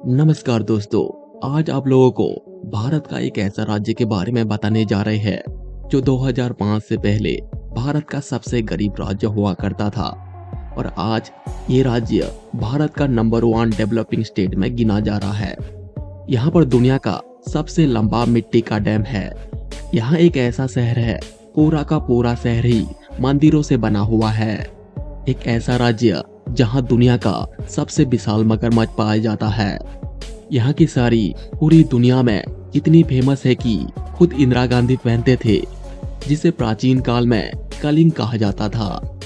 नमस्कार दोस्तों। आज आप लोगों को भारत का एक ऐसा राज्य के बारे में बताने जा रहे हैं जो 2005 से पहले भारत का सबसे गरीब राज्य हुआ करता था और आज ये राज्य भारत का नंबर 1 डेवलपिंग स्टेट में गिना जा रहा है। यहाँ पर दुनिया का सबसे लंबा मिट्टी का डैम है। यहाँ एक ऐसा शहर है, पूरा का पूरा शहर ही मंदिरों से बना हुआ है। एक ऐसा राज्य जहाँ दुनिया का सबसे विशाल मगरमच्छ पाया जाता है। यहाँ की साड़ी पूरी दुनिया में इतनी फेमस है कि खुद इंदिरा गांधी पहनते थे, जिसे प्राचीन काल में कलिंग कहा जाता था।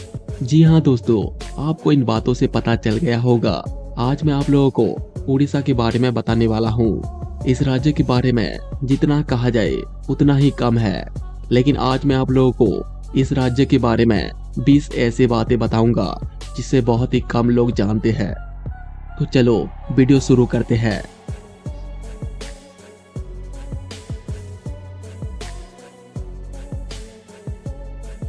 जी हाँ दोस्तों, आपको इन बातों से पता चल गया होगा। आज मैं आप लोगों को उड़ीसा के बारे में बताने वाला हूँ। इस राज्य के बारे में जितना कहा जाए उतना ही कम है, लेकिन आज मैं आप लोगों को इस राज्य के बारे में 20 ऐसी बातें बताऊंगा जिसे बहुत ही कम लोग जानते हैं। तो चलो वीडियो शुरू करते हैं।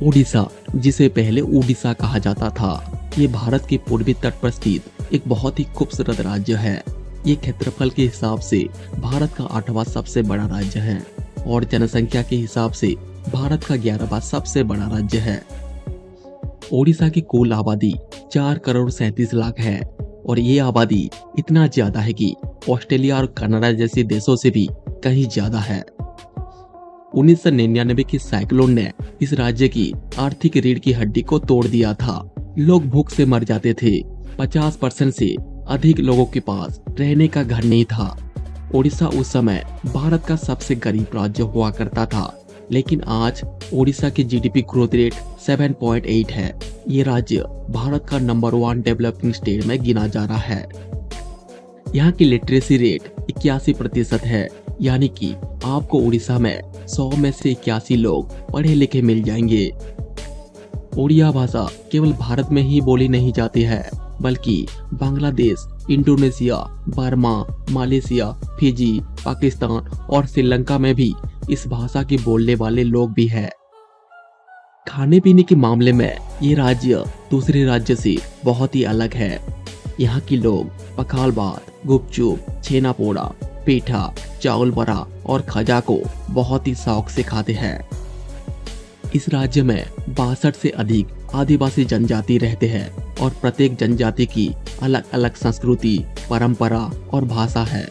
उड़ीसा, जिसे पहले उड़ीसा कहा जाता था, ये भारत के पूर्वी तट पर स्थित एक बहुत ही खूबसूरत राज्य है। ये क्षेत्रफल के हिसाब से भारत का 8वां सबसे बड़ा राज्य है और जनसंख्या के हिसाब से भारत का 11वां सबसे बड़ा राज्य है। ओडिशा की कुल आबादी 4 करोड़ 37 लाख है और ये आबादी इतना ज्यादा है कि ऑस्ट्रेलिया और कनाडा जैसे देशों से भी कहीं ज्यादा है। 1999 की साइक्लोन ने इस राज्य की आर्थिक रीढ़ की हड्डी को तोड़ दिया था। लोग भूख से मर जाते थे। 50% से अधिक लोगों के पास रहने का घर नहीं था। ओडिशा उस समय भारत का सबसे गरीब राज्य हुआ करता था, लेकिन आज ओडिशा की जीडीपी ग्रोथ रेट 7.8 है। ये राज्य भारत का नंबर 1 डेवलपिंग स्टेट में गिना जा रहा है। यहाँ की लिटरेसी रेट 81% है, यानी कि आपको उड़ीसा में 100 में से 81 लोग पढ़े लिखे मिल जाएंगे। उड़िया भाषा केवल भारत में ही बोली नहीं जाती है, बल्कि Bangladesh, Indonesia, Burma, Malaysia, Fiji, Pakistan और श्रीलंका में भी इस भाषा के बोलने वाले लोग भी हैं। खाने पीने के मामले में ये राज्य दूसरे राज्य से बहुत ही अलग है। यहाँ के लोग पखाल भात, गुपचुप, छेना पोड़ा, पेठा, चावल बड़ा और खजा को बहुत ही शौक से खाते हैं। इस राज्य में 62 से अधिक आदिवासी जनजाति रहते हैं और प्रत्येक जनजाति की अलग अलग संस्कृति, परंपरा और भाषा है।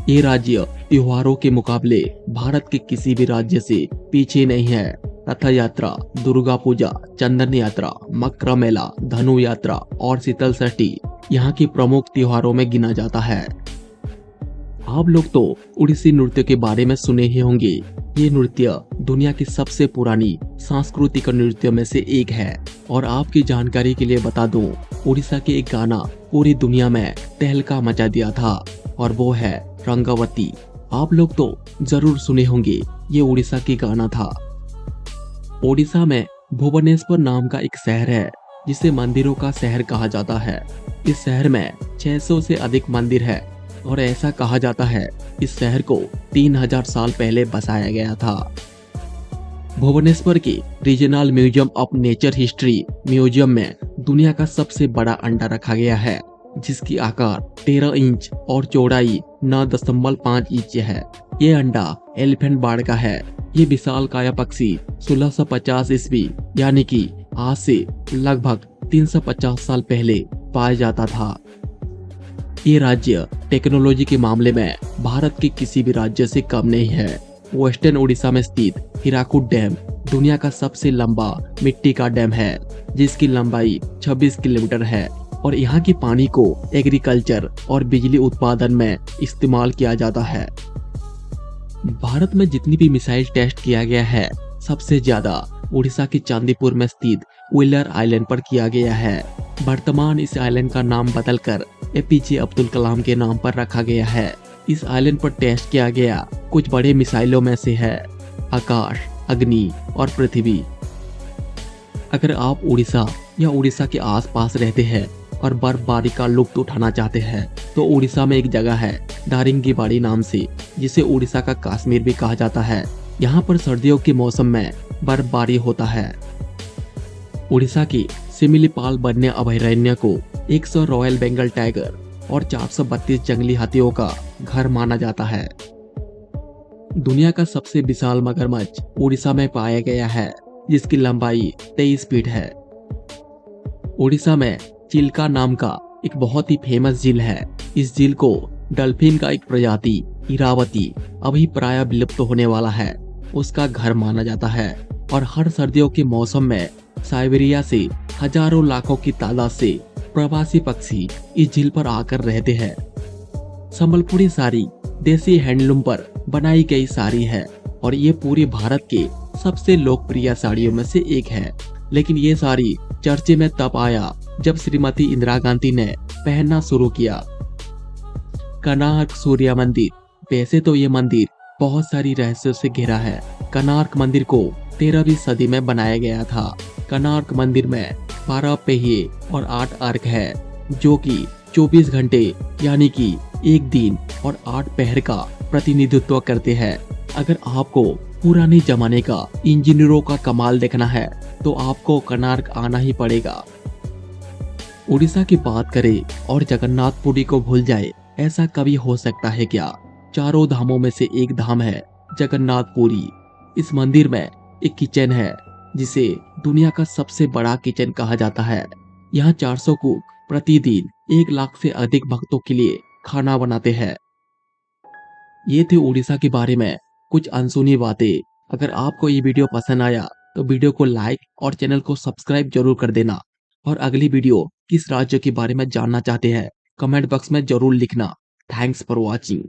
ये राज्य त्योहारों के मुकाबले भारत के किसी भी राज्य से पीछे नहीं है। रथ यात्रा, दुर्गा पूजा, चंदन यात्रा, मकर मेला, धनु यात्रा और शीतल षष्ठी यहाँ के प्रमुख त्योहारों में गिना जाता है। आप लोग तो उड़ीसी नृत्य के बारे में सुने ही होंगे। ये नृत्य दुनिया की सबसे पुरानी सांस्कृतिक नृत्य में से एक है। और आपकी जानकारी के लिए बता दूं, उड़ीसा के एक गाना पूरी दुनिया में तहलका मचा दिया था और वो है रंगावती। आप लोग तो जरूर सुने होंगे, ये उड़ीसा की गाना था। ओडिशा में भुवनेश्वर नाम का एक शहर है, जिसे मंदिरों का शहर कहा जाता है। इस शहर में 600 से अधिक मंदिर है और ऐसा कहा जाता है इस शहर को 3000 साल पहले बसाया गया था। भुवनेश्वर के regional museum of nature history museum में दुनिया का सबसे बड़ा अंडा रखा गया है, जिसकी आकार 13 इंच और चौड़ाई 9.5 इंच है। ये अंडा एलिफेंट बर्ड का है। ये विशाल काया पक्षी 1650 ईस्वी यानी कि आज से लगभग 350 साल पहले पाया जाता था। ये राज्य टेक्नोलॉजी के मामले में भारत के किसी भी राज्य से कम नहीं है। वेस्टर्न उड़ीसा में स्थित हीराकुद डैम दुनिया का सबसे लंबा मिट्टी का डैम है, जिसकी लंबाई 26 किलोमीटर है और यहाँ के पानी को एग्रीकल्चर और बिजली उत्पादन में इस्तेमाल किया जाता है। भारत में जितनी भी मिसाइल टेस्ट किया गया है, सबसे ज्यादा उड़ीसा के चांदीपुर में स्थित व्हीलर आइलैंड पर किया गया है। वर्तमान इस आइलैंड का नाम बदलकर एपीजे अब्दुल कलाम के नाम पर रखा गया है। इस आइलैंड पर टेस्ट किया गया कुछ बड़े मिसाइलों में से है आकाश, अग्नि और पृथ्वी। अगर आप उड़ीसा या उड़ीसा के आसपास रहते हैं और बर्फबारी का लुत्फ उठाना चाहते हैं, तो उड़ीसा में एक जगह है दारिंगीबाड़ी नाम से, जिसे उड़ीसा का कश्मीर भी कहा जाता है। यहाँ पर सर्दियों के मौसम में बर्फबारी होता है। उड़ीसा की सिमिलीपाल वन्य अभयारण्य को 100 रॉयल बंगाल टाइगर, और 432 जंगली हाथियों का घर माना जाता है। दुनिया का सबसे विशाल मगरमच्छ उड़ीसा में पाया गया है, जिसकी लंबाई 23 फीट है। उड़ीसा में चिल्का नाम का एक बहुत ही फेमस झील है। इस झील को डल्फिन का एक प्रजाति इरावती अभी प्राय विलुप्त होने वाला है, उसका घर माना जाता है। और हर सर्दियों के मौसम में साइबेरिया से हजारों लाखों की तादाद से प्रवासी पक्षी इस झील पर आकर रहते हैं। संबलपुरी साड़ी देसी हैंडलूम पर बनाई गई साड़ी है और ये पूरे भारत के सबसे लोकप्रिय साड़ियों में से एक है। लेकिन ये साड़ी चर्चे में तब आया जब श्रीमती इंदिरा गांधी ने पहनना शुरू किया। कोणार्क सूर्य मंदिर। वैसे तो ये मंदिर बहुत सारी रहस्यों से घिरा है। कोणार्क मंदिर को 13वीं सदी में बनाया गया था। कोणार्क मंदिर में 12 पहिए और 8 अर्क है, जो कि 24 घंटे यानी कि एक दिन और 8 पहर का प्रतिनिधित्व करते हैं। अगर आपको पुराने जमाने का इंजीनियरों का कमाल देखना है तो आपको कोणार्क आना ही पड़ेगा। उड़ीसा की बात करें और जगन्नाथपुरी को भूल जाए, ऐसा कभी हो सकता है क्या? चारों धामों में से एक धाम है जगन्नाथपुरी। इस मंदिर में एक किचन है जिसे दुनिया का सबसे बड़ा किचन कहा जाता है। यहाँ 400 कुक प्रतिदिन 1 लाख से अधिक भक्तों के लिए खाना बनाते हैं। ये थे उड़ीसा के बारे में कुछ अनसुनी बातें। अगर आपको ये वीडियो पसंद आया तो वीडियो को लाइक और चैनल को सब्सक्राइब जरूर कर देना। और अगली वीडियो किस राज्य के बारे में जानना चाहते हैं कमेंट बॉक्स में जरूर लिखना। Thanks for watching.